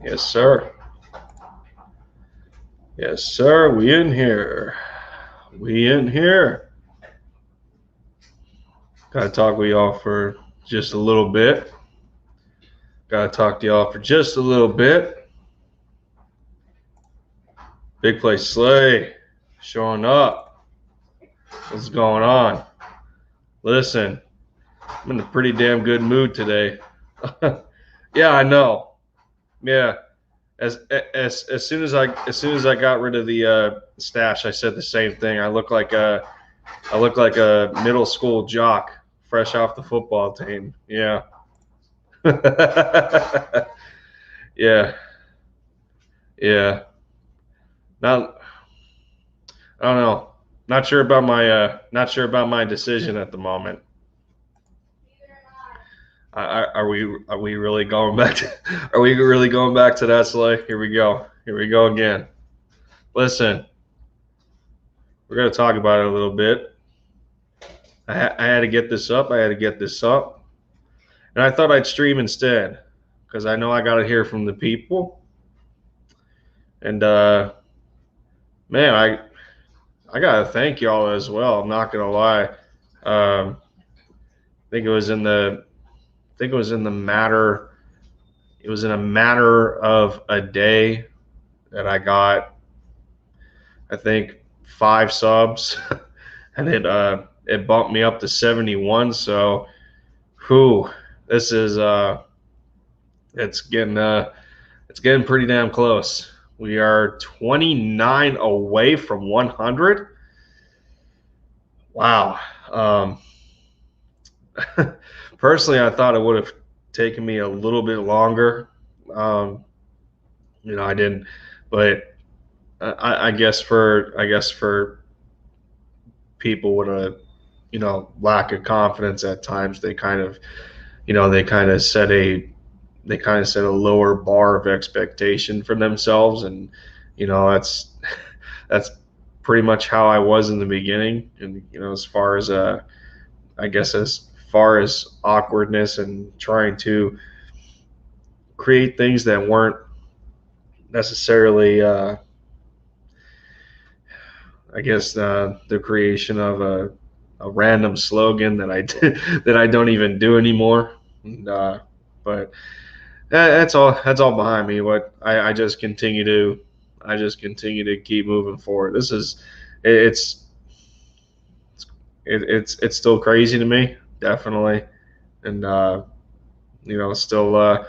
Yes, sir. Yes, sir. We in here. We in here. Gotta talk with y'all for just a little bit. Gotta talk to y'all for just a little bit. Big Play Slay showing up. What's going on? Listen, I'm in a pretty damn good mood today. Yeah, I know. Yeah. As soon as I got rid of the stash, I said the same thing. I look like a middle school jock fresh off the football team. Yeah. Yeah. Yeah. Now I don't know. Not sure about my decision at the moment. Are we really going back to are we really going back to that Slay? Here we go. Here we go again. Listen, we're gonna talk about it a little bit. I had to get this up. I had to get this up. And I thought I'd stream instead because I know I got to hear from the people. And man, I gotta thank y'all as well. I'm not gonna lie. I think it was in the I think it was in the matter. It was in a matter of a day that I got, I think, 5 subs, and it bumped me up to 71. So, whew, this is it's getting pretty damn close. We are 29 away from 100. Wow. Personally, I thought it would have taken me a little bit longer. Um, I didn't, but I guess for people with a lack of confidence at times, they kind of set a lower bar of expectation for themselves, and that's that's pretty much how I was in the beginning. And as far as I guess as far as awkwardness and trying to create things that weren't necessarily I guess the creation of a random slogan that I that I don't even do anymore. And, but that's all behind me. What I just continue to keep moving forward. This is it's it's still crazy to me, definitely. And still I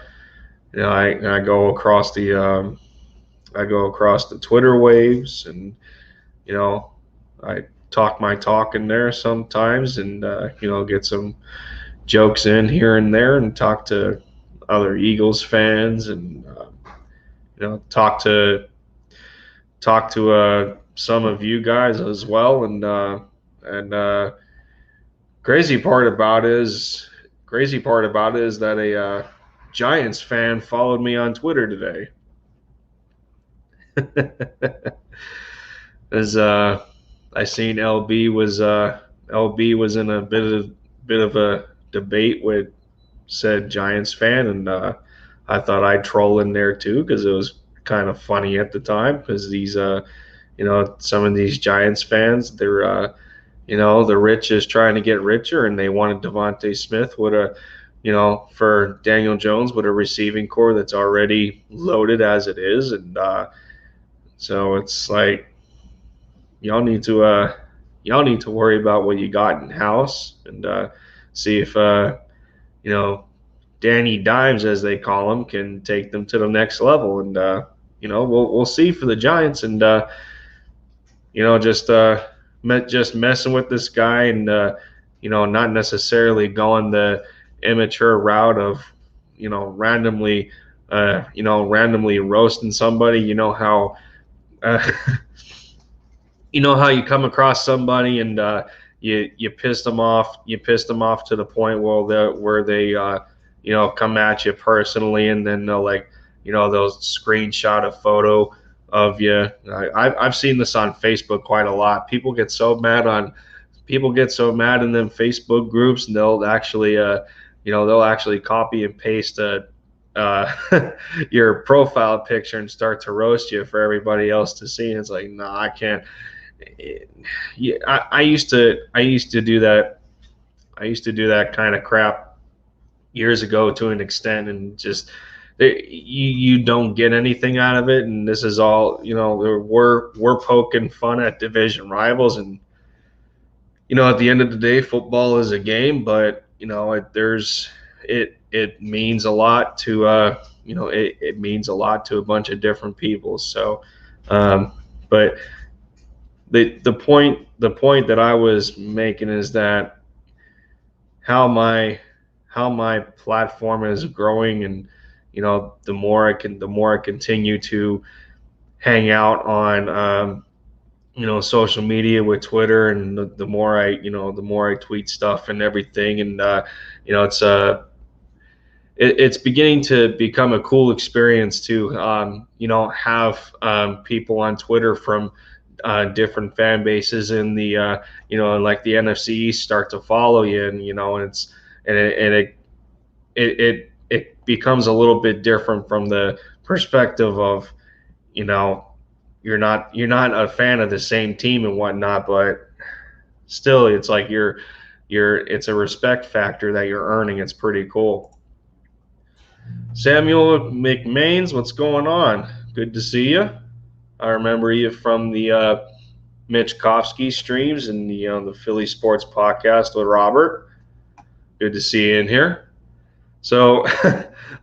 go across the Twitter waves, and you know I talk my talk in there sometimes, and get some jokes in here and there, and talk to other Eagles fans, and talk to some of you guys as well. And crazy part about it is that a Giants fan followed me on Twitter today. As I seen LB was in a bit of a debate with said Giants fan, and I thought I'd troll in there too because it was kind of funny at the time, because these some of these Giants fans, they're the rich is trying to get richer, and they wanted Devontae Smith with for Daniel Jones with a receiving core that's already loaded as it is. And so it's like, y'all need to worry about what you got in house, and see if you know Danny Dimes, as they call him, can take them to the next level. And we'll see for the Giants. And just messing with this guy, and not necessarily going the immature route of randomly roasting somebody. Uh, you come across somebody, and you pissed them off to the point where they come at you personally, and then they'll screenshot a photo of you. I've seen this on Facebook quite a lot. People get so mad in them Facebook groups, and they'll actually copy and paste a your profile picture and start to roast you for everybody else to see. And it's like, no, I can't. Yeah, I used to do that. I used to do that kind of crap years ago to an extent, and just you don't get anything out of it. And this is all, we're poking fun at division rivals, and at the end of the day, football is a game, but it means a lot to it means a lot to a bunch of different people. So, but the point that I was making is that how my platform is growing, and the more I continue to hang out on social media with Twitter, and the more I tweet stuff and everything, and it's beginning to become a cool experience to have people on Twitter from different fan bases in the like the NFC East start to follow you, and it becomes a little bit different from the perspective of you're not a fan of the same team and whatnot, but still it's like it's a respect factor that you're earning. It's pretty cool. Samuel McMains, what's going on? Good to see you. I remember you from the Mitch Kofsky streams and the Philly Sports Podcast with Robert. Good to see you in here. So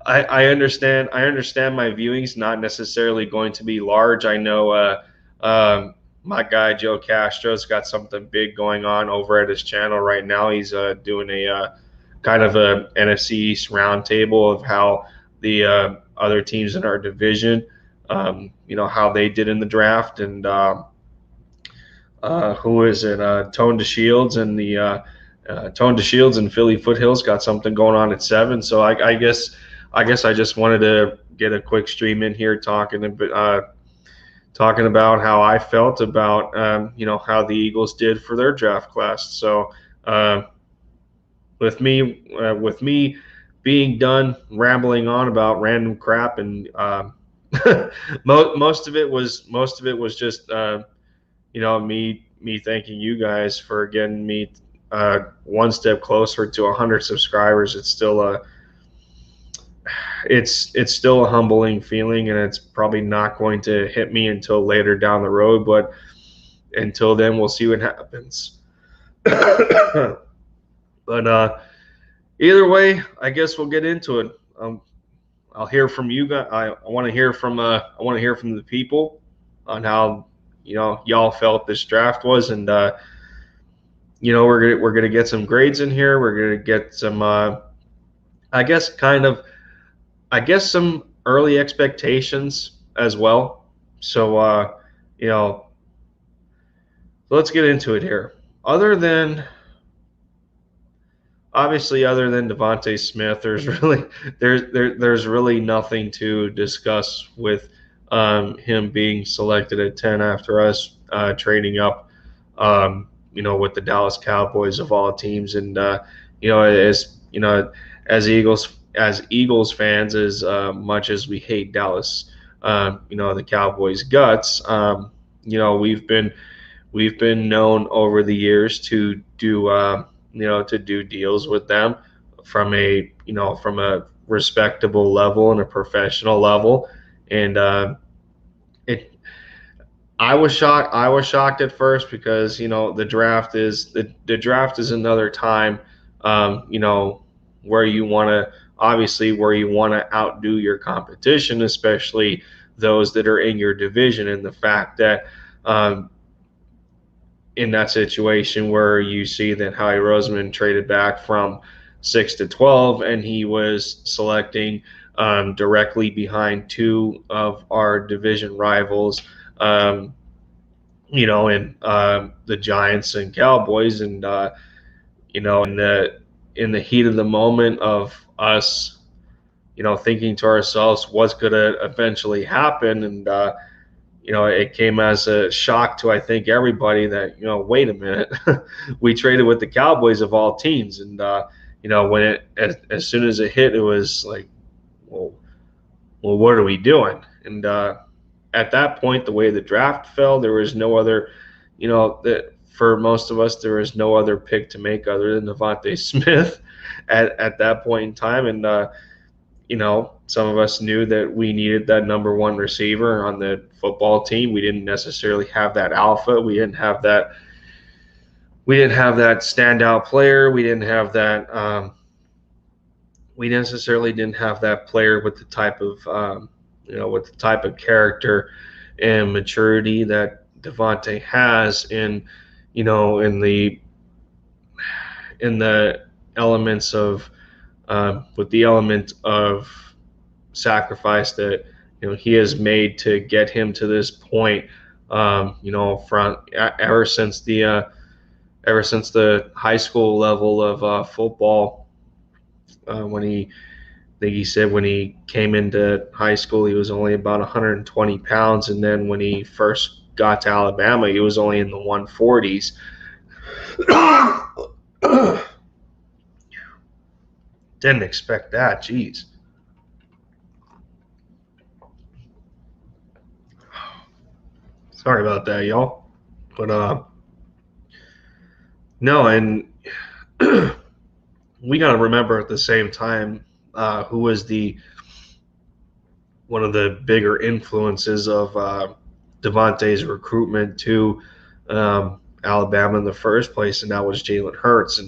I understand my viewing's not necessarily going to be large. I know my guy Joe Castro's got something big going on over at his channel right now. He's doing a kind of a NFC East roundtable of how the other teams in our division, how they did in the draft, and who is it? Tone DeShields and the Tone DeShields and Philly Foothills got something going on at 7. So I guess I just wanted to get a quick stream in here talking about how I felt about how the Eagles did for their draft class. So with me being done rambling on about random crap, and most of it was just me thanking you guys for getting me one step closer to 100 subscribers. It's still a humbling feeling, and it's probably not going to hit me until later down the road, but until then we'll see what happens. But either way, I guess we'll get into it. I'll hear from you guys. I want to hear from the people on how y'all felt this draft was, and we're gonna get some grades in here. We're gonna get some I guess some early expectations as well. So let's get into it here. Other than DeVonta Smith, there's really nothing to discuss with him being selected at 10 after us trading up, with the Dallas Cowboys of all teams. And as Eagles fans, as much as we hate Dallas, the Cowboys guts, we've been known over the years to do deals with them from a respectable level and a professional level. And I was shocked at first, because the draft is another time where you want to outdo your competition, especially those that are in your division. And the fact that in that situation where you see that Howie Roseman traded back from 6 to 12, and he was selecting directly behind two of our division rivals, and the Giants and Cowboys, and in the heat of the moment of us, thinking to ourselves what's going to eventually happen, and it came as a shock to, I think, everybody that, wait a minute, we traded with the Cowboys of all teams. And, when as soon as it hit, it was like, well, what are we doing? And at that point, the way the draft fell, there was no other, that for most of us, there was no other pick to make other than Devontae Smith at that point in time. And, some of us knew that we needed that number one receiver on the football team. We didn't necessarily have that alpha. We didn't have that standout player. We didn't have that. We necessarily didn't have that player with the type of character and maturity that Devontae has in the elements of with the element of sacrifice that he has made to get him to this point. From ever since the high school level of football, when he said when he came into high school, he was only about 120 pounds. And then when he first got to Alabama, he was only in the 140s. Didn't expect that. Jeez. Sorry about that, y'all. But, no, and we got to remember at the same time who was one of the bigger influences of Devontae's recruitment to Alabama in the first place, and that was Jalen Hurts.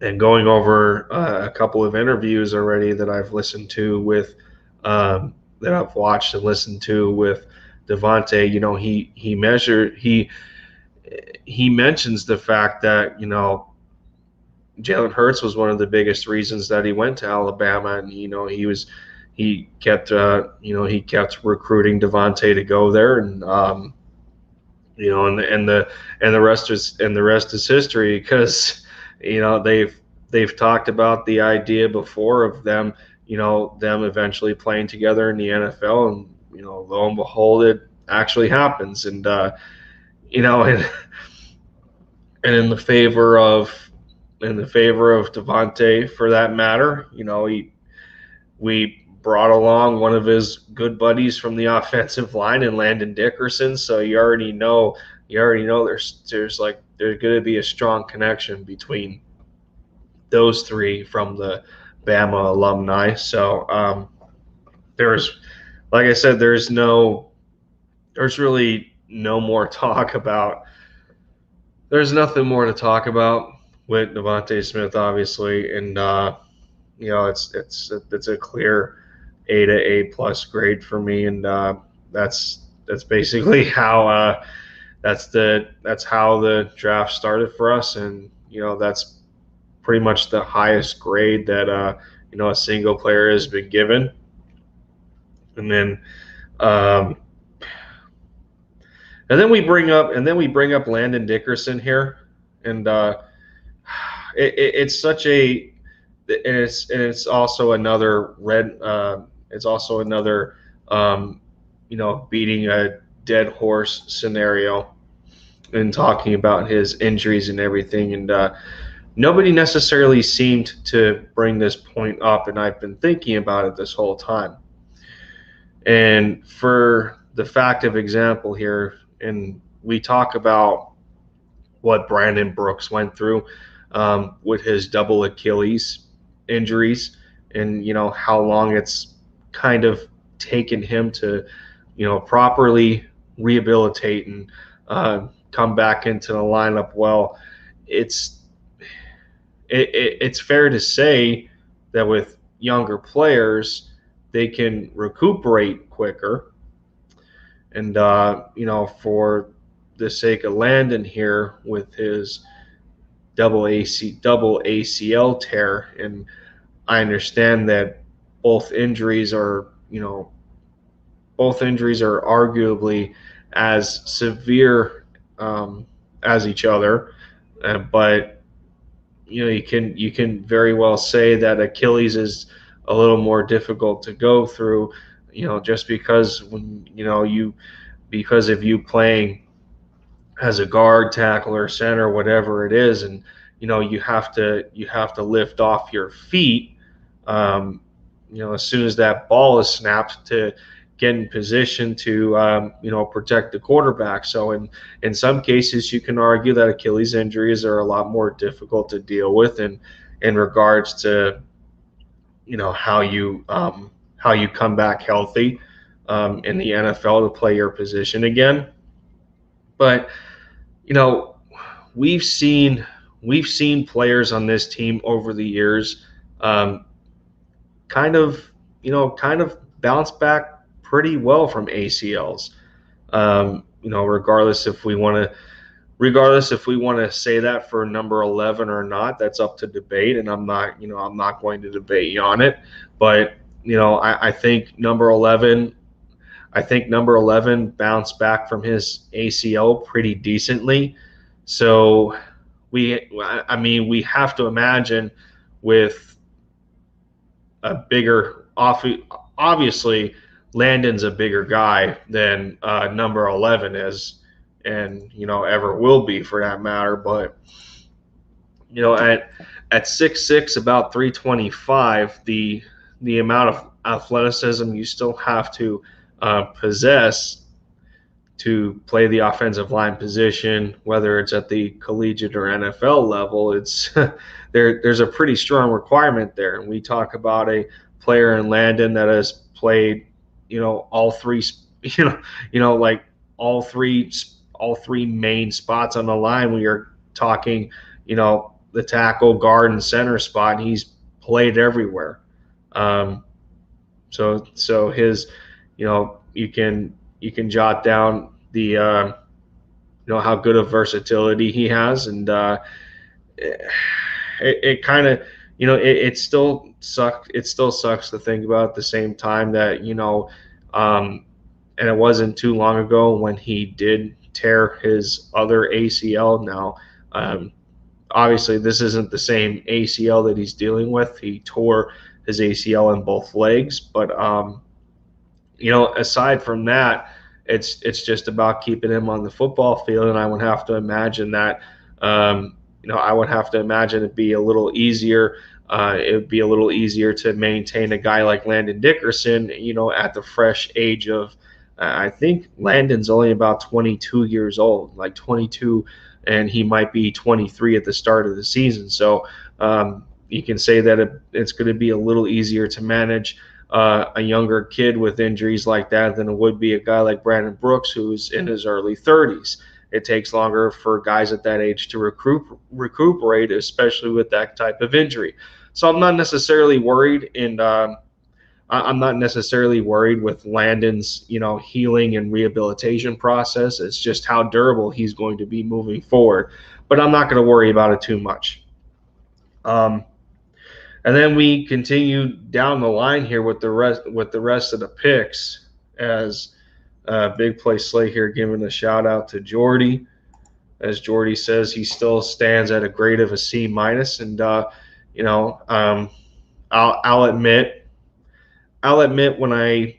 And going over a couple of interviews already that I've listened to with that I've watched and listened to with Devontae, he mentions the fact that Jalen Hurts was one of the biggest reasons that he went to Alabama, and he kept recruiting Devontae to go there, and the rest is history, because they've talked about the idea before of them eventually playing together in the NFL, and lo and behold, it actually happens. And and in the favor of Devontae, for that matter, we brought along one of his good buddies from the offensive line in Landon Dickerson. So you already know there's going to be a strong connection between those three from the Bama alumni. So like I said, there's really no more talk about. There's nothing more to talk about with Devontae Smith, obviously, and it's a clear A to A+ grade for me, and that's basically how that's how the draft started for us, and that's pretty much the highest grade that a single player has been given. And then we bring up Landon Dickerson here, and it's such a it's also another beating a dead horse scenario and talking about his injuries and everything, and nobody necessarily seemed to bring this point up, and I've been thinking about it this whole time. And for the fact of example here, and we talk about what Brandon Brooks went through with his double Achilles injuries, and how long it's kind of taken him to properly rehabilitate and come back into the lineup. Well, it's fair to say that with younger players, they can recuperate quicker. And for the sake of Landon here with his double ACL tear, and I understand that both injuries are arguably as severe as each other, but you can very well say that Achilles is a little more difficult to go through, just because because of you playing as a guard, tackle, or center, whatever it is, and you have to lift off your feet. as soon as that ball is snapped, to get in position to protect the quarterback. So in some cases, you can argue that Achilles injuries are a lot more difficult to deal with in regards to how you come back healthy in the NFL to play your position again. But you know, we've seen players on this team over the years um, kind of bounce back pretty well from ACLs. Regardless if we want to say that for number 11 or not, that's up to debate, and I'm not going to debate you on it. But I think number 11 bounced back from his ACL pretty decently. So we have to imagine with a bigger, obviously, Landon's a bigger guy than number 11 is, and ever will be for that matter. But at 6'6", about 325, the amount of athleticism you still have to possess to play the offensive line position, whether it's at the collegiate or NFL level, it's there's a pretty strong requirement there. And we talk about a player in Landon that has played, all three, like all three main spots on the line. We are talking, the tackle, guard, and center spot. And he's played everywhere. So his, you can jot down the how good of versatility he has, and it kind of it still sucks. It still sucks to think about at the same time that and it wasn't too long ago when he did tear his other ACL. Now, obviously, this isn't the same ACL that he's dealing with. He tore his ACL in both legs, but aside from that, it's just about keeping him on the football field, and I would have to imagine that it'd be a little easier. It would be a little easier to maintain a guy like Landon Dickerson, at the fresh age of, I think Landon's only about 22 years old, like 22, and he might be 23 at the start of the season. So you can say that it's going to be a little easier to manage a younger kid with injuries like that than it would be a guy like Brandon Brooks, who's in his early 30s. It takes longer for guys at that age to recuperate, especially with that type of injury. So I'm not necessarily worried, and I'm not necessarily worried with Landon's, healing and rehabilitation process. It's just how durable he's going to be moving forward. But I'm not going to worry about it too much. And then we continue down the line here with the rest of the picks, as Big Play Slay here giving a shout out to Jordy. As Jordy says, he still stands at a grade of a C minus, and I'll admit when I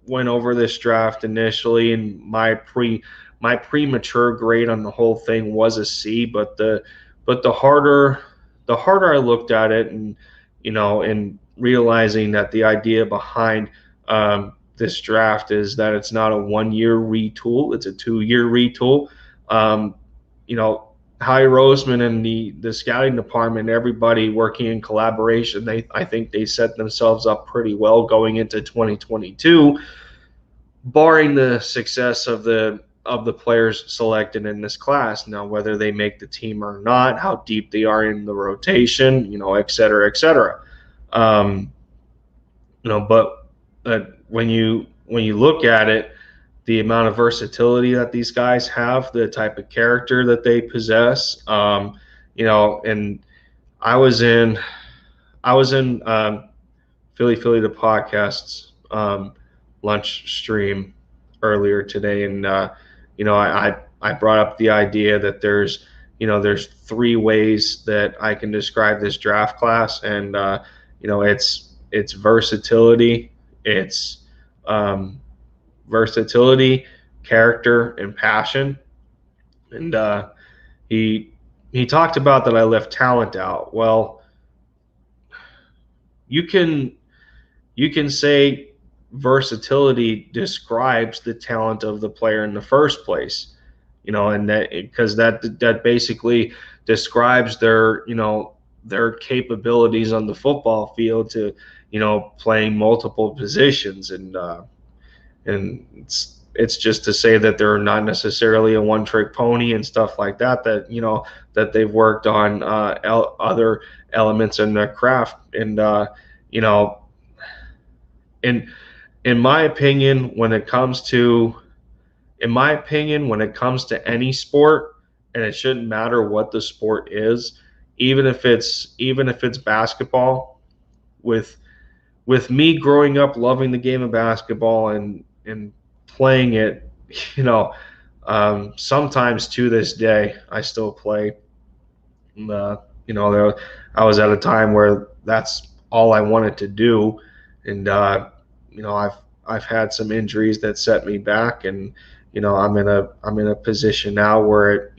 went over this draft initially, and my premature grade on the whole thing was a C, but the harder I looked at it, and and realizing that the idea behind this draft is that it's not a 1-year retool, it's a 2-year retool. Howie Roseman and the scouting department, everybody working in collaboration, I think they set themselves up pretty well going into 2022, barring the success of the players selected in this class. Now, whether they make the team or not, how deep they are in the rotation, et cetera, et cetera. But when you look at it, the amount of versatility that these guys have, the type of character that they possess, and I was in Philly the podcast's lunch stream earlier today, and I brought up the idea that there's 3 ways that I can describe this draft class, and it's versatility, it's character, and passion. And he talked about that I left talent out. Well, you can say versatility describes the talent of the player in the first place, and that because that basically describes their their capabilities on the football field to playing multiple positions, and it's just to say that they're not necessarily a one trick pony and stuff like that, that they've worked on other elements in their craft. And you know in in my opinion when it comes to any sport, and it shouldn't matter what the sport is, even if it's basketball, with me growing up loving the game of basketball and playing it, you know, sometimes to this day I still play. I was at a time where that's all I wanted to do, and I've had some injuries that set me back, and I'm in a position now where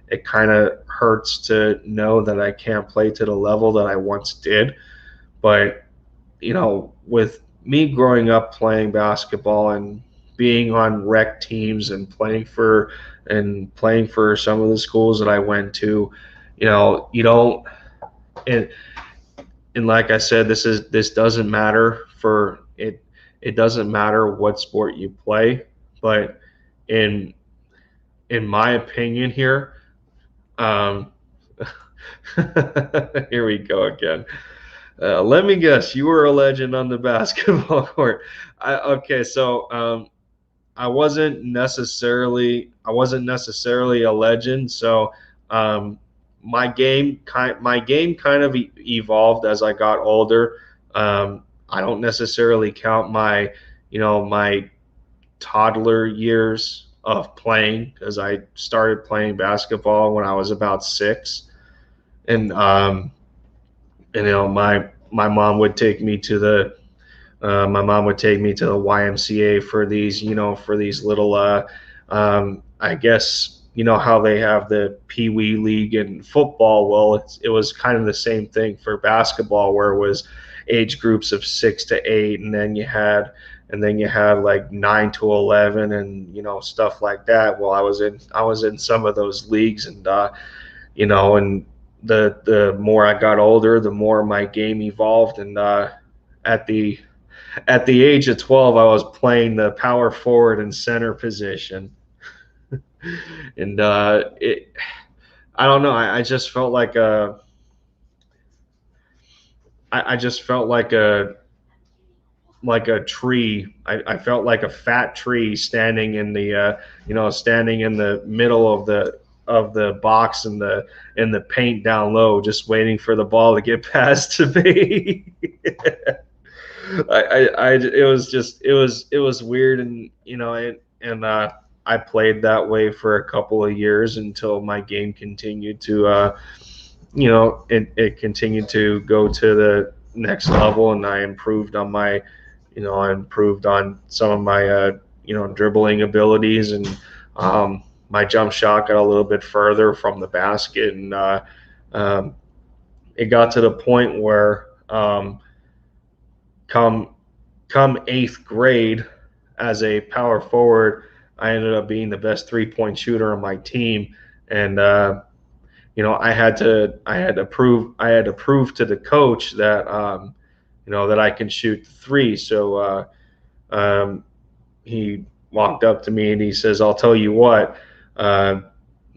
it kind of hurts to know that I can't play to the level that I once did. But with me growing up playing basketball and being on rec teams and playing for some of the schools that I went to, you don't and and like I said, this doesn't matter for it. It doesn't matter what sport you play, but in my opinion here, um, here we go again. Let me guess, you were a legend on the basketball court. Okay, so I wasn't necessarily a legend. So um, my game kind of evolved as I got older. I don't necessarily count my toddler years of playing, because I started playing basketball when I was about 6, and my mom would take me to the YMCA for these little I guess how they have the Pee Wee League in football. Well, it was kind of the same thing for basketball, where it was age groups of 6 to 8, and then you had like 9 to 11, and stuff like that. Well, I was in some of those leagues, and and the more I got older, the more my game evolved, and at the age of 12, I was playing the power forward and center position, and I don't know. I just felt like I just felt like a tree. I felt like a fat tree standing in the middle of the box, and the paint down low, just waiting for the ball to get passed to me. It was weird, and I played that way for a couple of years until my game continued to it continued to go to the next level, and I improved on some of my dribbling abilities, and my jump shot got a little bit further from the basket, and um, it got to the point where come come 8th grade, as a power forward, I ended up being the best 3-point shooter on my team, and I had to prove to the coach that that I can shoot three. So he walked up to me and he says, "I'll tell you what."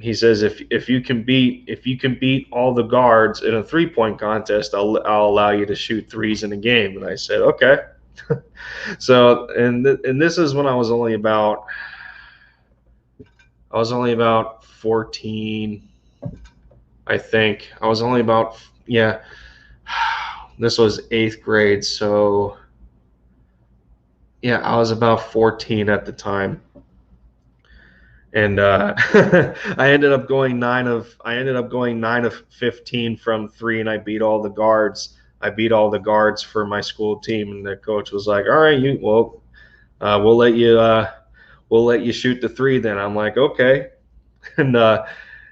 He says, if you can beat all the guards in a 3-point contest, I'll allow you to shoot threes in a game. And I said, okay. So and this is when I was only about 14, I think. I was only about, yeah. This was 8th grade, so yeah, I was about 14 at the time, and I ended up going 9 of 15 from three, and I beat all the guards. I beat all the guards for my school team, and the coach was like, "All right, we'll let you shoot the three then." I'm like, "Okay," and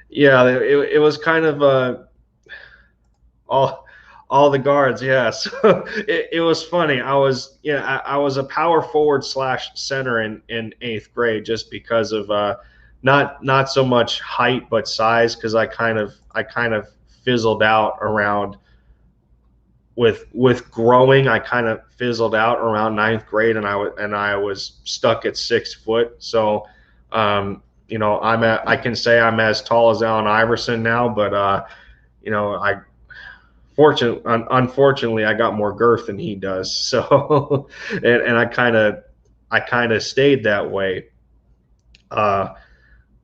yeah, it was kind of all all the guards. Yeah, so it was funny. I was a power forward slash center in eighth grade just because of not so much height but size, because I kind of fizzled out around with growing. I kind of fizzled out around ninth grade, and I was stuck at 6 foot. So, I can say I'm as tall as Allen Iverson now, but I unfortunately I got more girth than he does. So, and I kind of stayed that way. Uh,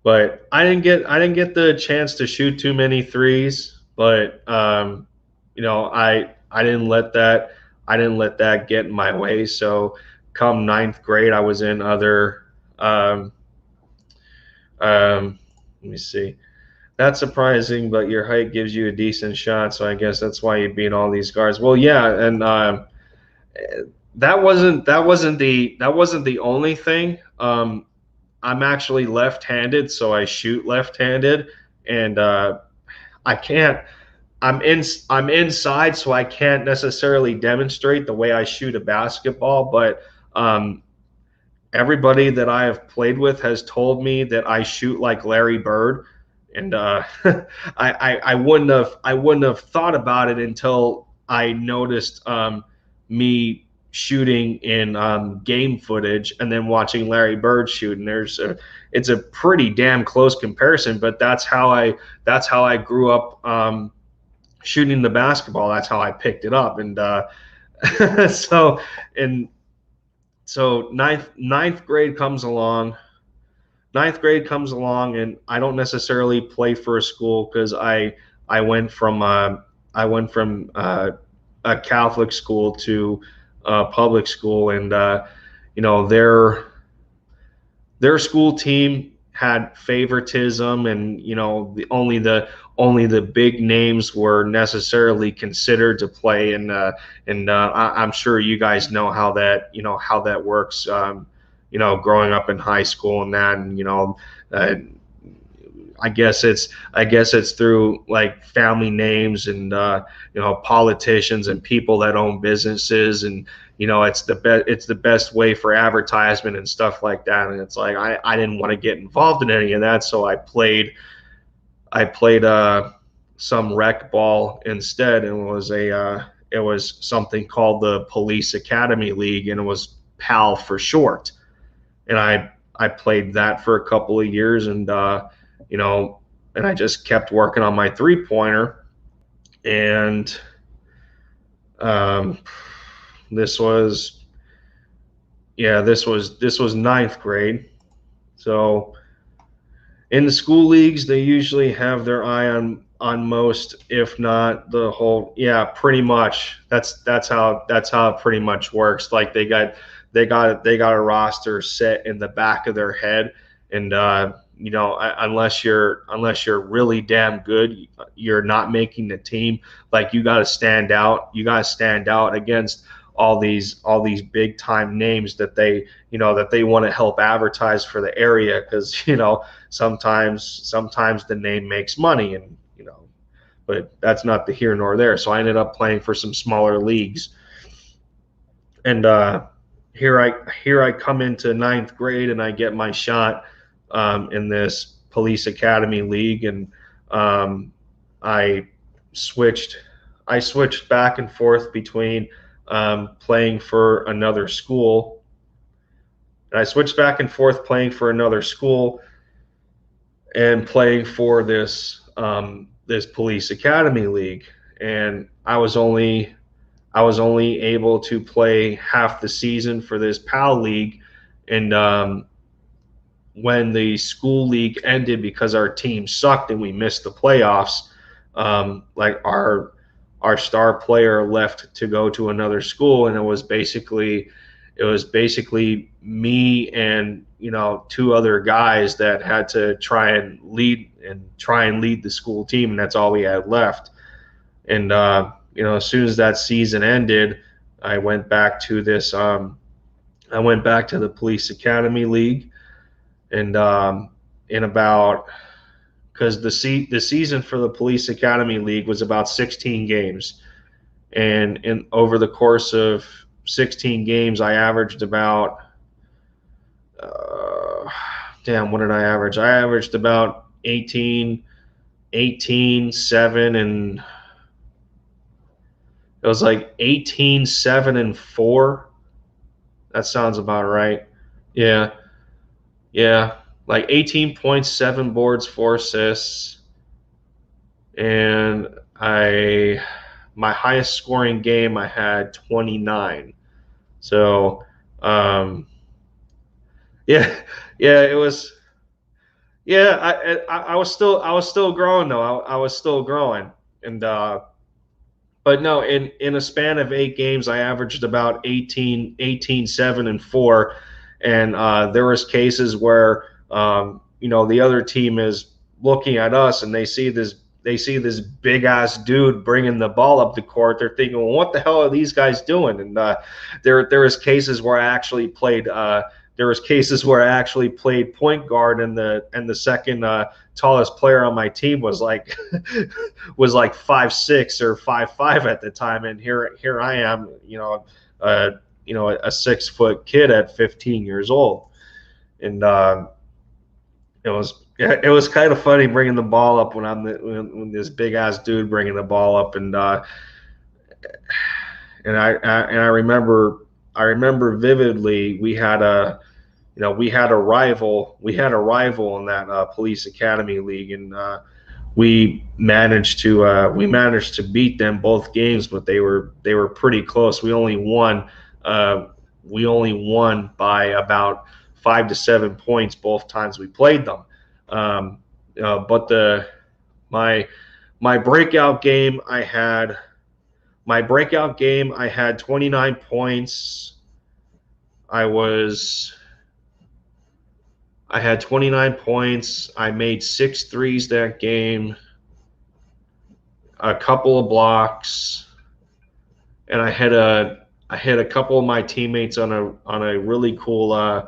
but I didn't get the chance to shoot too many threes. But I didn't let that get in my way. So come ninth grade, I was in other. Um, let me see. That's surprising, but your height gives you a decent shot, so I guess that's why you beat all these guards. Well, yeah, and that wasn't the only thing. I'm actually left-handed, so I shoot left-handed, and I can't. I'm inside, so I can't necessarily demonstrate the way I shoot a basketball. But everybody that I have played with has told me that I shoot like Larry Bird, and I wouldn't have thought about it until I noticed me shooting in game footage and then watching Larry Bird shoot, and it's a pretty damn close comparison. But that's how I grew up shooting the basketball. That's how I picked it up, and so and so ninth grade comes along. Ninth grade comes along, and I don't necessarily play for a school because I went from a Catholic school to public school, and you know their school team had favoritism, and only the big names were necessarily considered to play. I'm sure you guys know how that works. Growing up in high school and that, and uh, I guess it's through like family names and politicians and people that own businesses, and it's the best way for advertisement and stuff like that. And it's like I didn't want to get involved in any of that, so I played some rec ball instead, and it was something called the Police Academy League, and it was PAL for short. And I played that for a couple of years, and you know, and I just kept working on my 3 pointer. And um, this was this was ninth grade. So in the school leagues, they usually have their eye on most, if not the whole. Yeah, pretty much. That's how it pretty much works. Like they got a roster set in the back of their head, and unless you're really damn good, you're not making the team. Like you got to stand out. You got to stand out against all these big time names that they want to help advertise for the area, because sometimes the name makes money, and but that's not the here nor there. So I ended up playing for some smaller leagues, and here I come into ninth grade, and I get my shot in this police academy league, and um, I switched I switched back and forth between playing for another school, and I switched back and forth playing for another school and playing for this police academy league. And I was only able to play half the season for this PAL league, and when the school league ended, because our team sucked and we missed the playoffs, like our star player left to go to another school, and it was basically me and two other guys that had to try and lead the school team, and that's all we had left. And as soon as that season ended, I went back to this. I went back to the Police Academy League, and in about because the season for the Police Academy League was about 16 games, and in over the course of 16 games, I averaged about what did I average? I averaged about 18, 7, and it was like 18, 7, and 4. That sounds about right. Yeah, yeah, like 18.7 boards, 4 assists, and my highest scoring game I had 29. So, um, yeah, yeah, it was. Yeah, I was still growing though. I was still growing, and but no, in a span of 8 games, I averaged about 18, 7, and 4, and there was cases where the other team is looking at us and they see this big ass dude bringing the ball up the court. They're thinking, well, what the hell are these guys doing? And there was cases where I actually played. There was cases where I actually played point guard, and the second tallest player on my team was like was like 5'6" or 5'5" at the time, and here I am, a 6 foot kid at 15 years old, and it was kind of funny bringing the ball up when this big ass dude bringing the ball up, and I remember vividly we had a rival in that police academy league, and we managed to beat them both games, but they were pretty close. We only won by about 5 to 7 points both times we played them. But the my my breakout game I had 29 points. I had 29 points. I made 6 threes that game, a couple of blocks, and I had a couple of my teammates on a really cool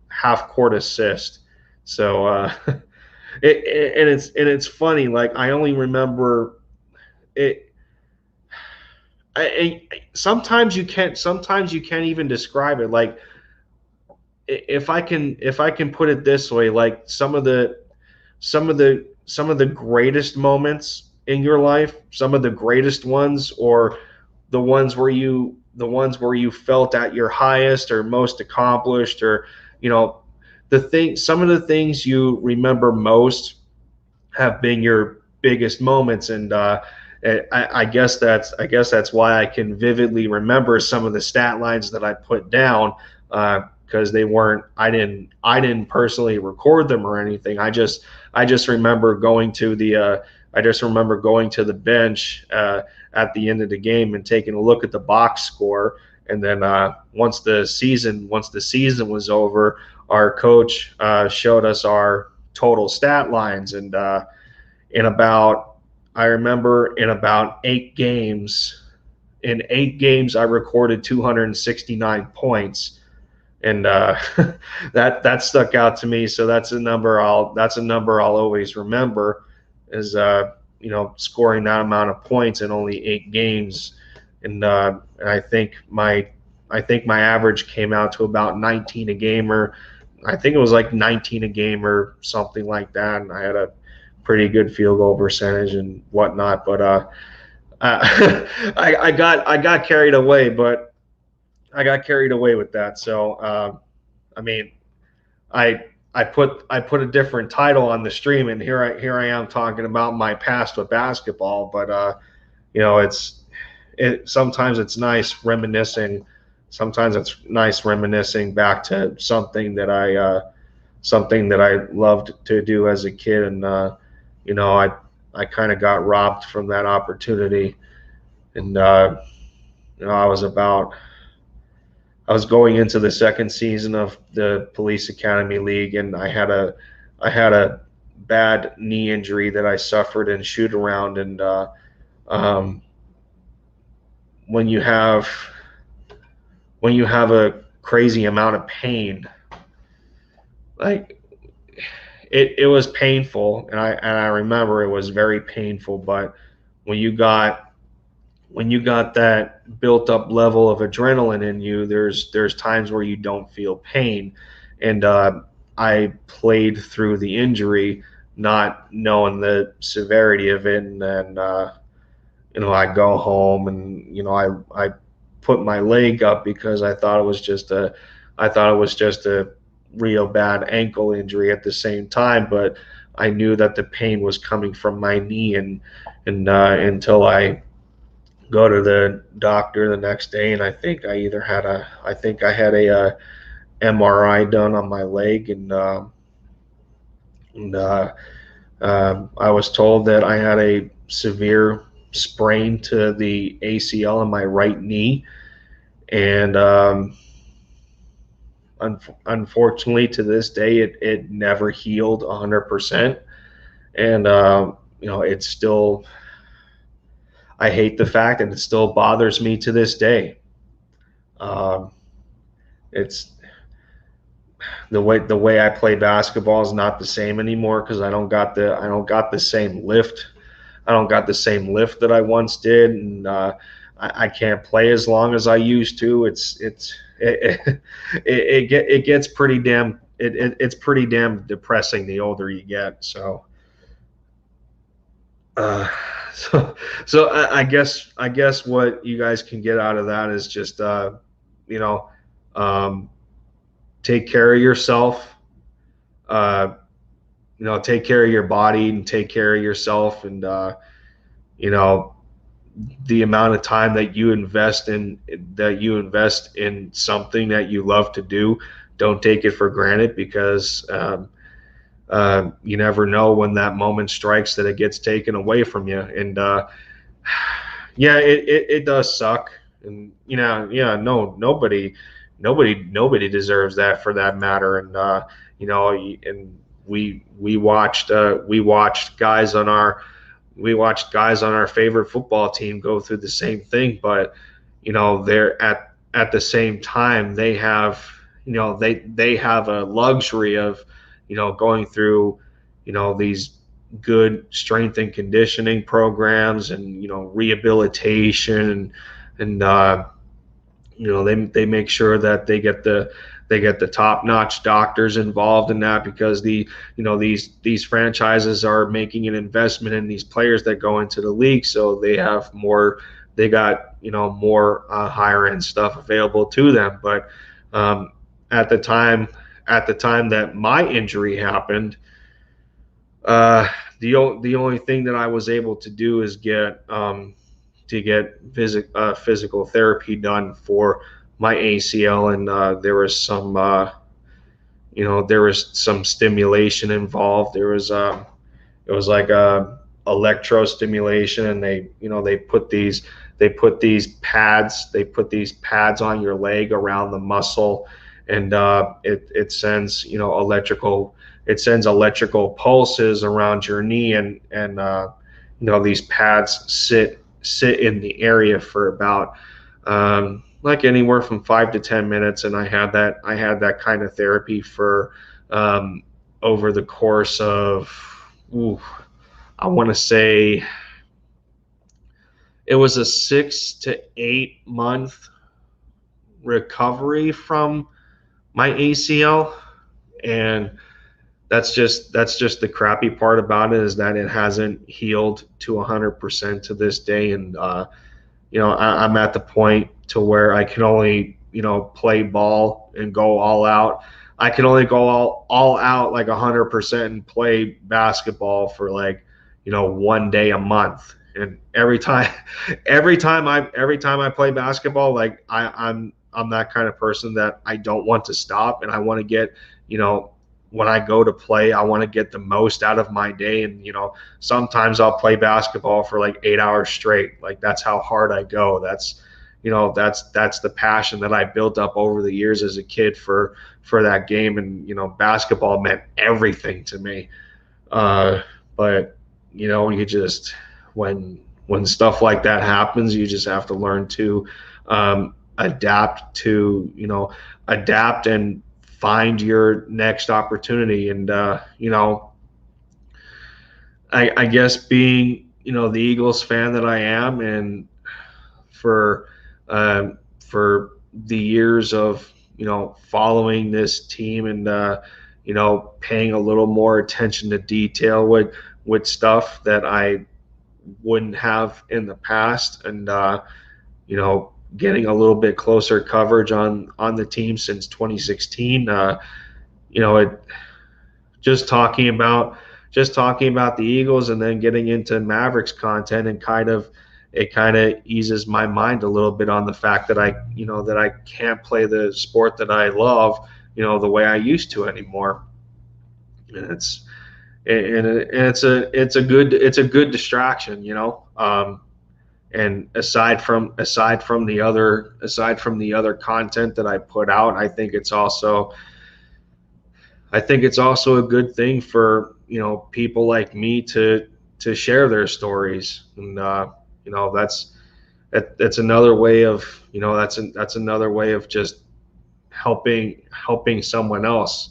half court assist. So it's funny. Like I only remember it. Sometimes you can't even describe it. Like if I can put it this way, like some of the greatest moments in your life, some of the greatest ones, or the ones where you felt at your highest or most accomplished, or you know some of the things you remember most have been your biggest moments, and I guess that's why I can vividly remember some of the stat lines that I put down, because they weren't I didn't personally record them or anything. I just remember going to the bench at the end of the game and taking a look at the box score, and then once the season was over, our coach showed us our total stat lines, and in about I remember in about 8 games. In 8 games, I recorded 269 points, and that stuck out to me. So that's a number I'll always remember, is scoring that amount of points in only 8 games, and I think my average came out to about 19 a game, or I think it was like 19 a game or something like that, and I had a pretty good field goal percentage and whatnot, but I got carried away, but I got carried away with that. So I mean, I I put a different title on the stream, and here I am talking about my past with basketball. But sometimes it's nice reminiscing. Sometimes it's nice reminiscing back to something that I loved to do as a kid, and I kind of got robbed from that opportunity, and I was going into the second season of the Police Academy League, and I had a bad knee injury that I suffered in shoot around, and um, when you have a crazy amount of pain, like it was painful, and I remember it was very painful. But when you got when you got that built up level of adrenaline in you, there's times where you don't feel pain, and I played through the injury not knowing the severity of it, and then I go home and I put my leg up because I thought it was just a real bad ankle injury at the same time, but I knew that the pain was coming from my knee, and until I go to the doctor the next day, and I think I had a MRI done on my leg, and I was told that I had a severe sprain to the ACL in my right knee, and unfortunately, to this day, it never healed 100%, and it's still. I hate the fact that it still bothers me to this day. Um, it's the way I play basketball is not the same anymore because I don't got the same lift. I don't got the same lift that I once did, and I can't play as long as I used to. It gets pretty damn it's pretty damn depressing the older you get. Uh, so I guess what you guys can get out of that is just you know um, take care of yourself. Uh, take care of your body and take care of yourself, and you know the amount of time that you invest in something that you love to do, don't take it for granted, because you never know when that moment strikes that it gets taken away from you. And yeah, it does suck. And yeah, no, nobody deserves that, for that matter. And and we watched guys on our favorite football team go through the same thing, but they're at the same time, they have a luxury of going through these good strength and conditioning programs, and rehabilitation, and they make sure that they get the top notch doctors involved in that, because these franchises are making an investment in these players that go into the league, so they got more higher end stuff available to them. But um, at the time at the time that my injury happened, the only thing that I was able to do is get physical therapy done for my ACL, and there was some stimulation involved. It was like electro stimulation, and they put these pads on your leg around the muscle, and it sends electrical pulses around your knee, and these pads sit in the area for about like anywhere from 5 to 10 minutes. And I had that kind of therapy for over the course of, ooh, I want to say it was a 6 to 8 month recovery from my ACL. And that's just the crappy part about it, is that it hasn't healed to 100% to this day. And I'm at the point to where I can only play ball and go all out. I can only go all out like 100% and play basketball for like one day a month. And every time I play basketball, like I'm that kind of person that I don't want to stop, and I want to get you know when I go to play, I want to get the most out of my day. And sometimes I'll play basketball for like 8 hours straight. Like, that's how hard I go. That's the passion that I built up over the years as a kid for that game. And basketball meant everything to me. But you just when stuff like that happens, you just have to learn to adapt and find your next opportunity. And I guess being the Eagles fan that I am, and for the years of following this team and paying a little more attention to detail with stuff that I wouldn't have in the past, and getting a little bit closer coverage on the team since 2016. It just talking about the Eagles and then getting into Mavericks content, and it kind of eases my mind a little bit on the fact that I can't play the sport that I love the way I used to anymore. And it's a good distraction, and aside from the other content that I put out, I think it's also a good thing for people like me to share their stories, and that's another way of that's another way of just helping someone else,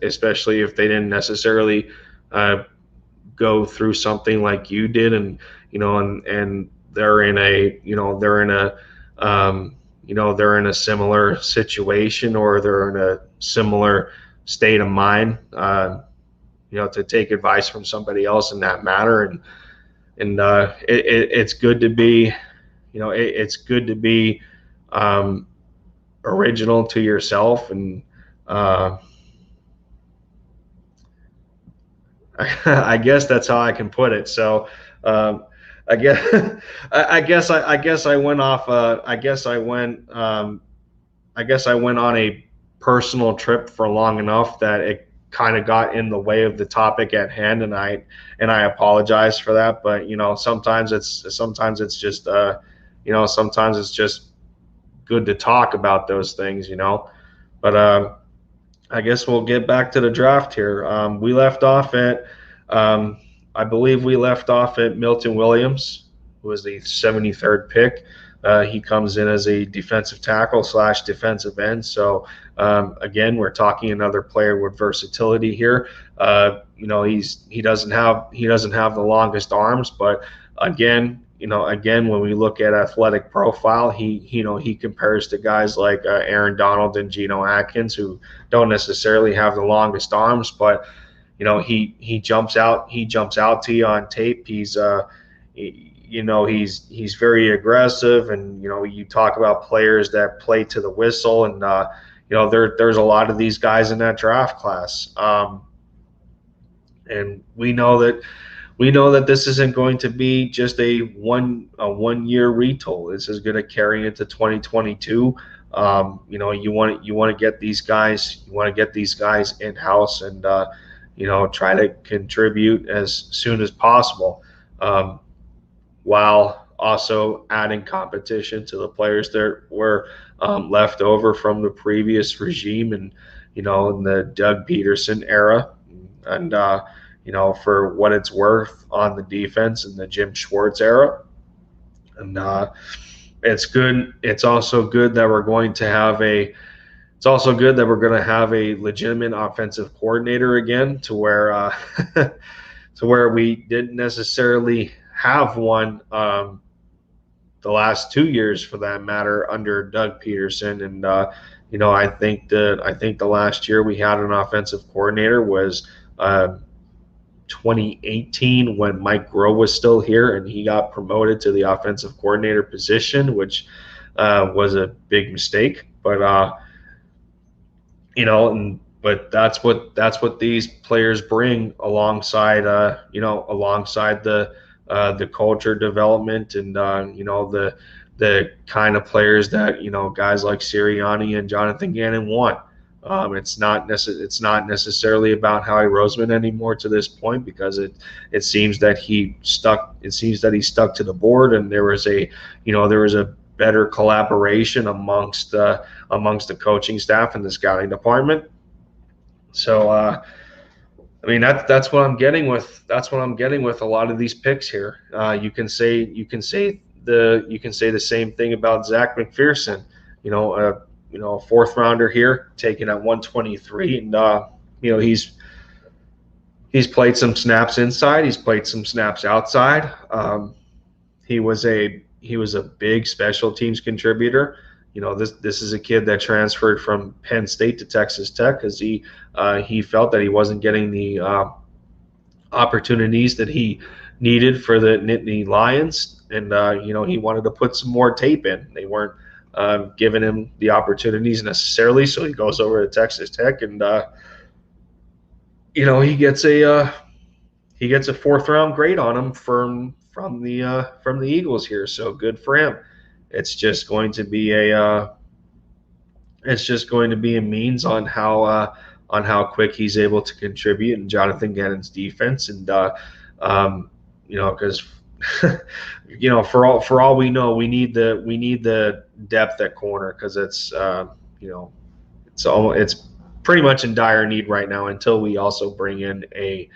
especially if they didn't necessarily go through something like you did, and they're in a similar situation, or they're in a similar state of mind, to take advice from somebody else in that matter. And it's good to be, original to yourself, and I guess that's how I can put it. So I guess I went on a personal trip for long enough that it kind of got in the way of the topic at hand, and I apologize for that. But sometimes it's just sometimes it's just good to talk about those things, But I guess we'll get back to the draft here. We left off at I believe we left off at Milton Williams, who was the 73rd pick. He comes in as a defensive tackle / defensive end. So again, we're talking another player with versatility here. He doesn't have the longest arms, but again, when we look at athletic profile, he compares to guys like Aaron Donald and Geno Atkins, who don't necessarily have the longest arms, but he jumps out to you on tape. He's very aggressive, and you talk about players that play to the whistle, and there's a lot of these guys in that draft class, and we know that this isn't going to be just a 1 year retool. This is going to carry into 2022. You want to get these guys in house, and try to contribute as soon as possible, while also adding competition to the players that were left over from the previous regime, and in the Doug Peterson era, and for what it's worth, on the defense in the Jim Schwartz era. And it's good. It's also good that we're going to have a legitimate offensive coordinator again, to where we didn't necessarily have one the last 2 years, for that matter, under Doug Peterson. And I think the last year we had an offensive coordinator was 2018, when Mike Groh was still here, and he got promoted to the offensive coordinator position, which was a big mistake. But but that's what these players bring alongside the culture development, and the kind of players that guys like Sirianni and Jonathan Gannon want. It's not necessarily about Howie Roseman anymore to this point, because it seems that he stuck to the board, and there was a better collaboration amongst the coaching staff and the scouting department. So that's what I'm getting with a lot of these picks here. You can say the same thing about Zach McPherson. A fourth rounder here, taken at 123, and he's played some snaps inside, he's played some snaps outside. He was a a big special teams contributor. This is a kid that transferred from Penn State to Texas Tech because he felt that he wasn't getting the opportunities that he needed for the Nittany Lions, and he wanted to put some more tape in. They weren't giving him the opportunities necessarily, so he goes over to Texas Tech, and he gets a fourth round grade on him from the Eagles here. So good for him. It's just going to be a means on how quick he's able to contribute in Jonathan Gannon's defense, and because for all we know, we need the depth at corner, because it's pretty much in dire need right now until we also bring in a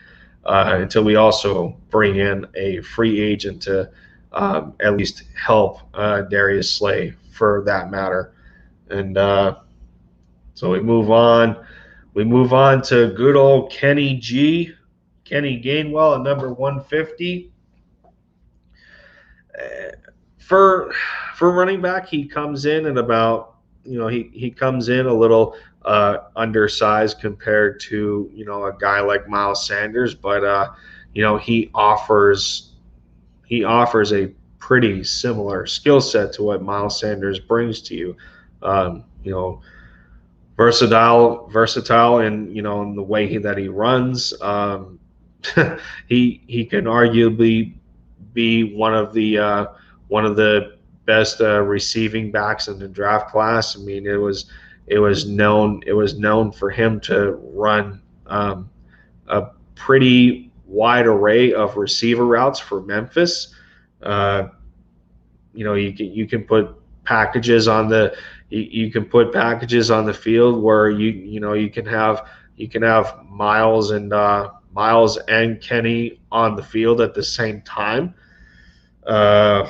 free agent to at least help Darius Slay, for that matter. And so we move on to good old Kenny Gainwell at number 150. For running back, he comes in at about, he comes in a little undersized compared to a guy like Miles Sanders, but he offers a pretty similar skill set to what Miles Sanders brings to you. Versatile in in the way that he runs. He can arguably be one of the best receiving backs in the draft class. I mean, it was known for him to run a pretty wide array of receiver routes for Memphis. You can put packages on the field where you can have Miles and Kenny on the field at the same time. I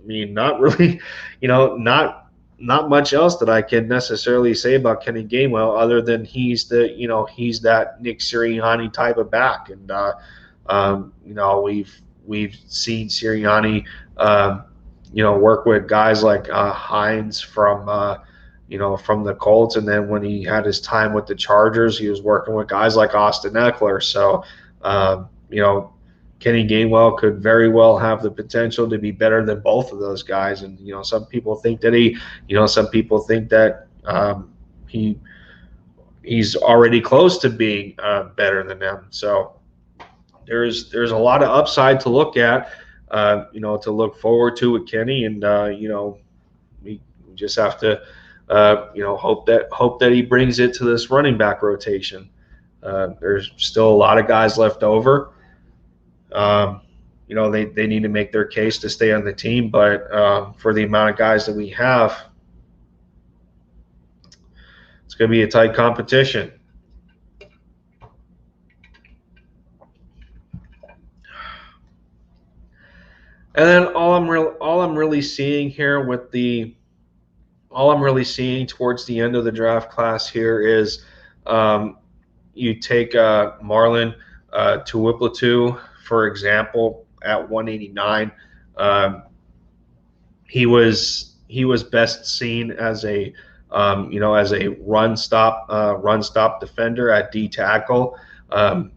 mean, not really, not much else that I can necessarily say about Kenny Gainwell, other than he's that Nick Sirianni type of back, and we've seen Sirianni work with guys like Hines from the Colts, and then when he had his time with the Chargers, he was working with guys like Austin Eckler. So Kenny Gainwell could very well have the potential to be better than both of those guys, and some people think that he's already close to being better than them. So there's a lot of upside to look at, to look forward to with Kenny, and we just have to hope that he brings it to this running back rotation. There's still a lot of guys left over. They need to make their case to stay on the team, but for the amount of guys that we have, it's going to be a tight competition. And then all I'm really seeing towards the end of the draft class here is you take Marlon Tuipulotu, for example, at 189. He was best seen as a run stop defender at D tackle. Good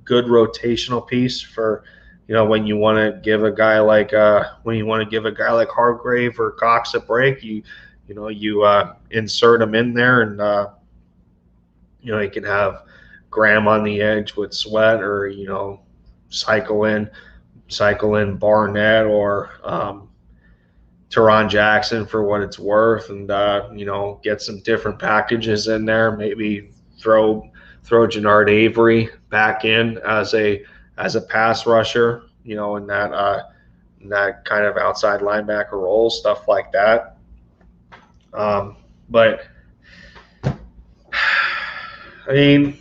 rotational piece for when you want to give a guy like Hargrave or Cox a break, you insert him in there, and you can have Graham on the edge with Sweat, or cycle in Barnett or Teron Jackson for what it's worth, and get some different packages in there. Maybe throw Jannard Avery back in as a pass rusher, in that kind of outside linebacker role, stuff like that. But I mean,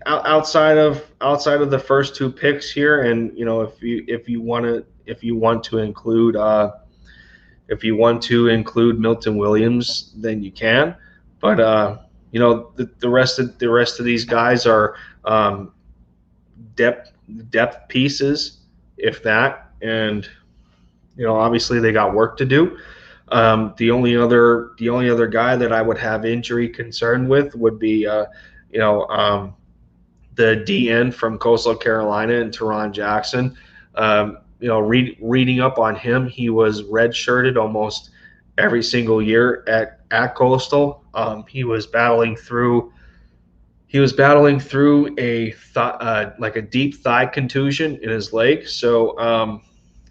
outside of the first two picks here, and if you want to include Milton Williams, then you can. But the rest of these guys are depth pieces. if that. And obviously they got work to do. The only other guy that I would have injury concern with would be you know the DN from Coastal Carolina and Teron Jackson. Reading up on him, he was redshirted almost every single year at Coastal. He was battling through like a deep thigh contusion in his leg. So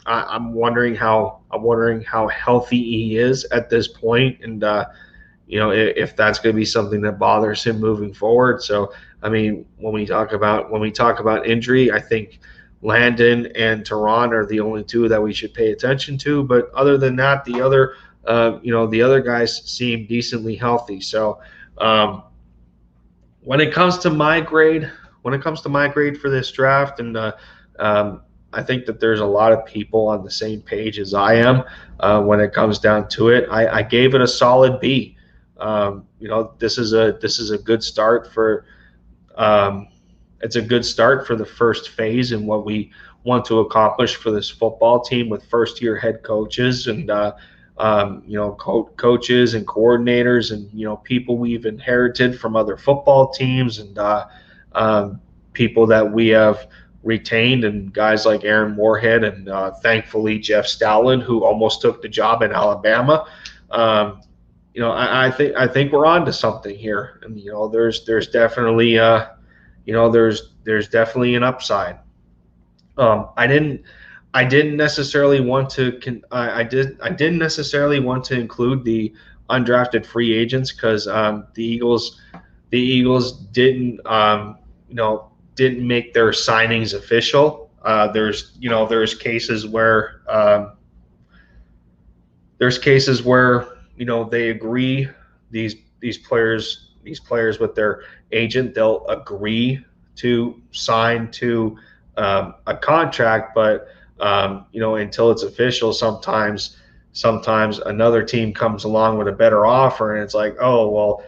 I'm wondering how healthy he is at this point, and if that's going to be something that bothers him moving forward. So I mean, when we talk about injury, I think Landon and Teron are the only two that we should pay attention to. But other than that, the other guys seem decently healthy. So when it comes to my grade, for this draft, and I think that there's a lot of people on the same page as I am when it comes down to it. I gave it a solid B. This is a good start for. It's a good start for the first phase in what we want to accomplish for this football team with first-year head coaches and coaches and coordinators and people we've inherited from other football teams and people that we have retained, and guys like Aaron Moorhead and thankfully Jeff Stoutland, who almost took the job in Alabama. I think we're on to something here, and there's definitely there's definitely an upside. I didn't necessarily want to I didn't necessarily want to include the undrafted free agents because the Eagles didn't make their signings official. There's cases where they agree, these players with their agent, they'll agree to sign to a contract, but until it's official, sometimes another team comes along with a better offer, and it's like, oh well,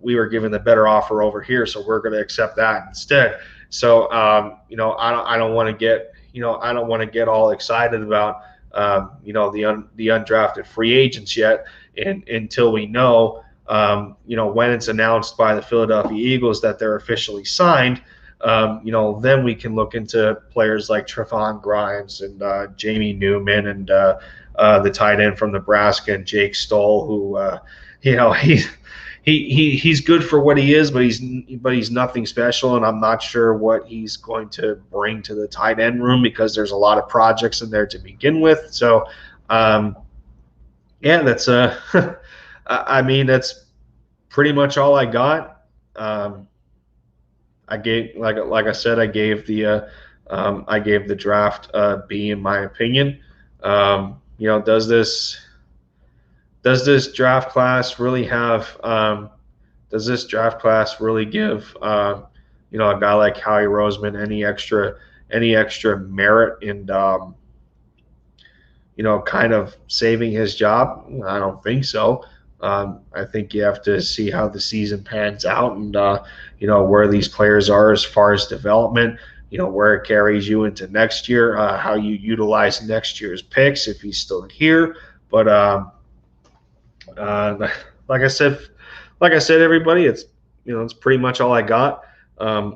we were given the better offer over here, so we're going to accept that instead. So I don't want to get all excited about the undrafted free agents yet, and until we know when it's announced by the Philadelphia Eagles that they're officially signed. Then we can look into players like Trevon Grimes and Jamie Newman and the tight end from Nebraska and Jake Stoll, who he's good for what he is, but he's nothing special, and I'm not sure what he's going to bring to the tight end room because there's a lot of projects in there to begin with. So that's I mean, that's pretty much all I got. I gave, like I said, I gave the draft a B in my opinion. Does this draft class really does this draft class really give a guy like Howie Roseman any extra merit in kind of saving his job? I don't think so. I think you have to see how the season pans out and where these players are as far as development, where it carries you into next year, how you utilize next year's picks if he's still here. But like I said, everybody, it's pretty much all I got. I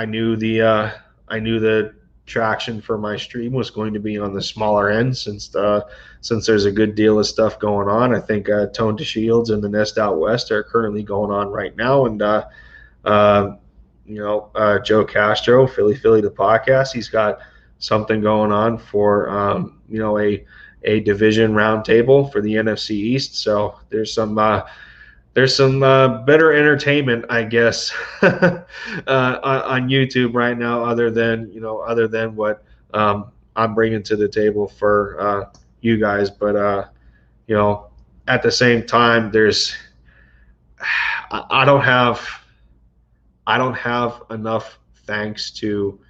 knew the traction for my stream was going to be on the smaller end since there's a good deal of stuff going on. I think Tone to Shields and the Nest Out West are currently going on right now, and Joe Castro, Philly the podcast, he's got something going on for a division roundtable for the NFC East. So there's some better entertainment, I guess, on YouTube right now, other than what I'm bringing to the table for you guys. But at the same time, I don't have enough thanks to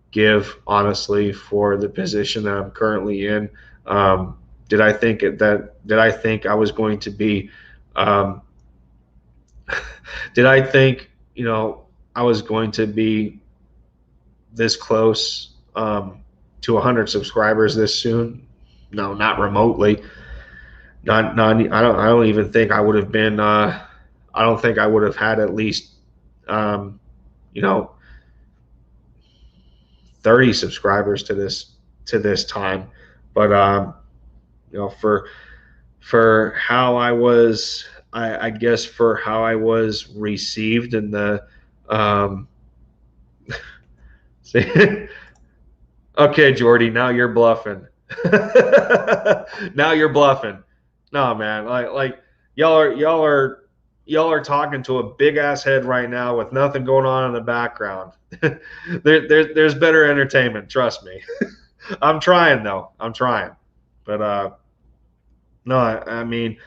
give, honestly, for the position that I'm currently in. Did I think I was going to be did I think I was going to be this close to 100 subscribers this soon. No, not remotely. Not. I don't even think I would have been. I don't think I would have had at least, um, you know, 30 subscribers to this time. But for how I was, I guess for how I was received in the, um, see, okay, Jordy, now you're bluffing. Now you're bluffing. No, man, like y'all are talking to a big ass head right now with nothing going on in the background. There's better entertainment, trust me. I'm trying though. I'm trying, but no, I mean,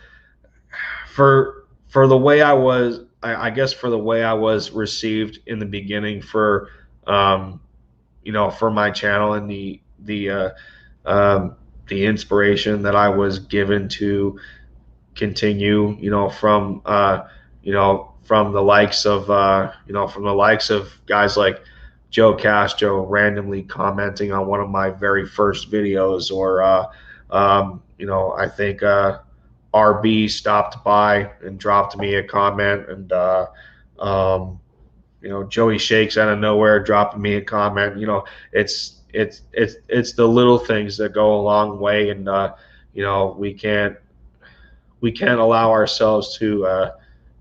for the way I was, I guess for the way I was received in the beginning for, um, for my channel and the inspiration that I was given to continue, from the likes of, from the likes of guys like Joe Castro randomly commenting on one of my very first videos, or, I think RB stopped by and dropped me a comment, and, Joey Shakes out of nowhere dropping me a comment. It's the little things that go a long way, and we can't allow ourselves to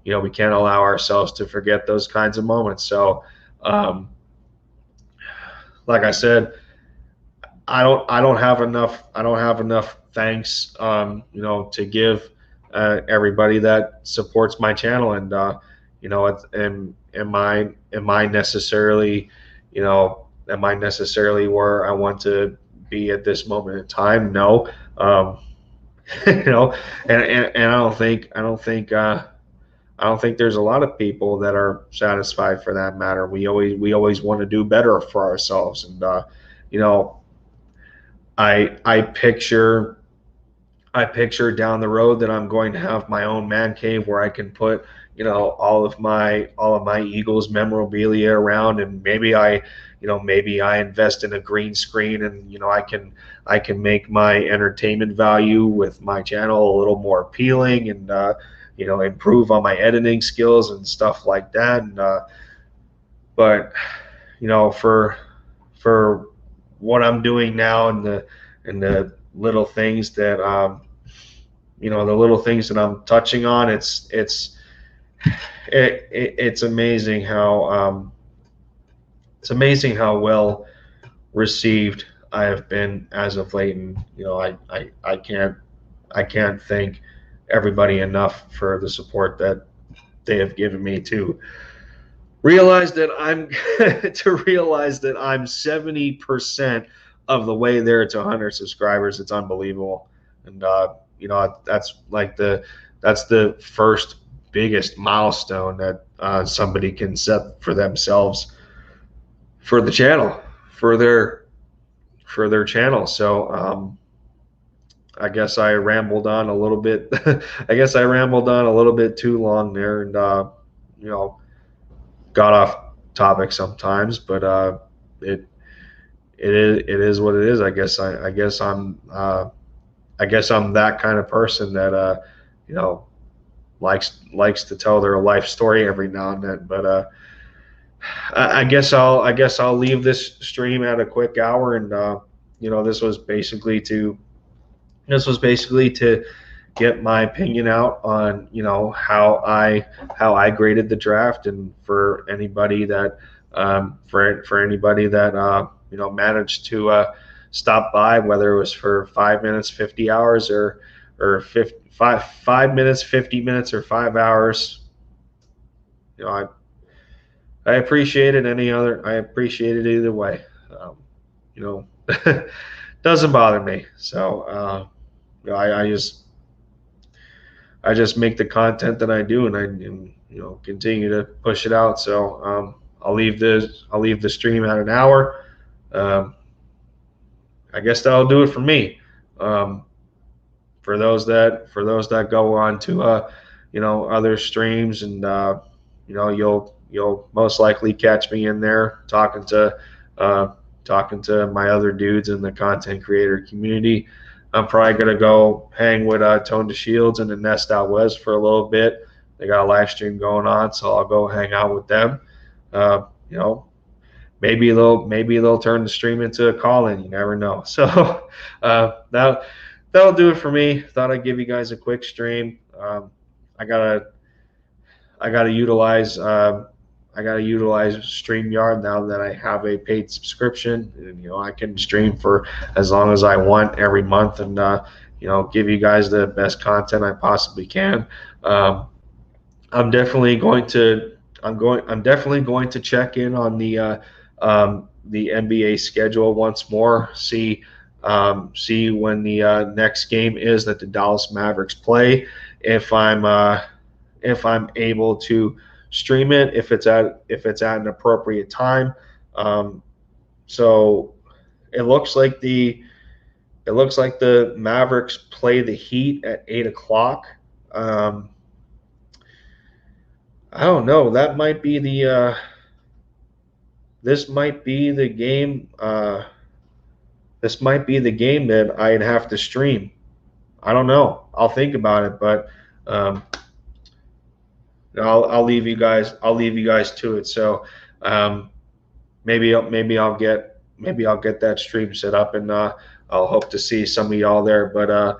we can't allow ourselves to forget those kinds of moments. So, like I said, I don't have enough thanks, to give everybody that supports my channel, and am I necessarily, where I want to be at this moment in time? No. And I don't think there's a lot of people that are satisfied for that matter. We always want to do better for ourselves, and you know, I picture down the road that I'm going to have my own man cave where I can put, all of my Eagles memorabilia around, and maybe I invest in a green screen, and I can make my entertainment value with my channel a little more appealing, and improve on my editing skills and stuff like that. And but for what I'm doing now, and the little things that the little things that I'm touching on, it's amazing how well received I have been as of late. And I can't thank everybody enough for the support that they have given me to realize that I'm 70% of the way there to 100 subscribers. It's unbelievable. And that's the first biggest milestone that somebody can set for themselves, for the channel, for their channel. So I guess I rambled on a little bit. I guess I rambled on a little bit too long there, and got off topic sometimes, but it is what it is. I guess I'm that kind of person that likes to tell their life story every now and then. But I guess I'll leave this stream at a quick hour, and this was basically to get my opinion out on how I graded the draft, and for anybody that managed to stop by, whether it was for 5 minutes, 50 hours, or 5 minutes, 50 minutes, or 5 hours. I appreciate it. I appreciate it either way. Doesn't bother me. So I just make the content that I do, and I continue to push it out. So I'll leave the stream at an hour. I guess that'll do it for me. For those that go on to other streams, and you'll most likely catch me in there talking to talking to my other dudes in the content creator community. I'm probably gonna go hang with Tone to Shields and the Nest Out West for a little bit. They got a live stream going on, so I'll go hang out with them. You know, maybe they'll turn the stream into a call-in. You never know. So that'll do it for me. Thought I'd give you guys a quick stream. I gotta I gotta utilize StreamYard now that I have a paid subscription. And, I can stream for as long as I want every month, and give you guys the best content I possibly can. I'm definitely going to check in on the NBA schedule once more. See when the next game is that the Dallas Mavericks play. If I'm able to stream it, if it's at an appropriate time. So it looks like the Mavericks play the Heat at 8 o'clock. I don't know. That might be the this might be the game. This might be the game that I'd have to stream. I don't know. I'll think about it, but I'll leave you guys. I'll leave you guys to it. So maybe I'll get that stream set up, and I'll hope to see some of y'all there. But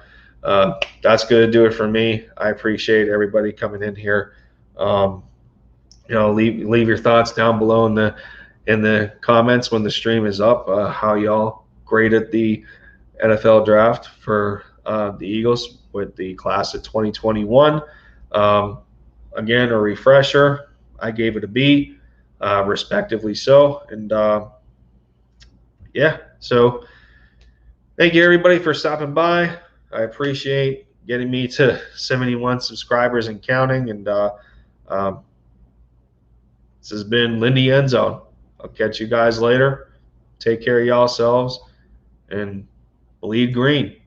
that's gonna do it for me. I appreciate everybody coming in here. Leave your thoughts down below in the comments when the stream is up. How y'all graded the NFL draft for the Eagles with the class of 2021. Again, a refresher. I gave it a B, respectively so. And yeah, so thank you everybody for stopping by. I appreciate getting me to 71 subscribers and counting. And this has been Lindy Endzone. I'll catch you guys later. Take care of yourselves and bleed green.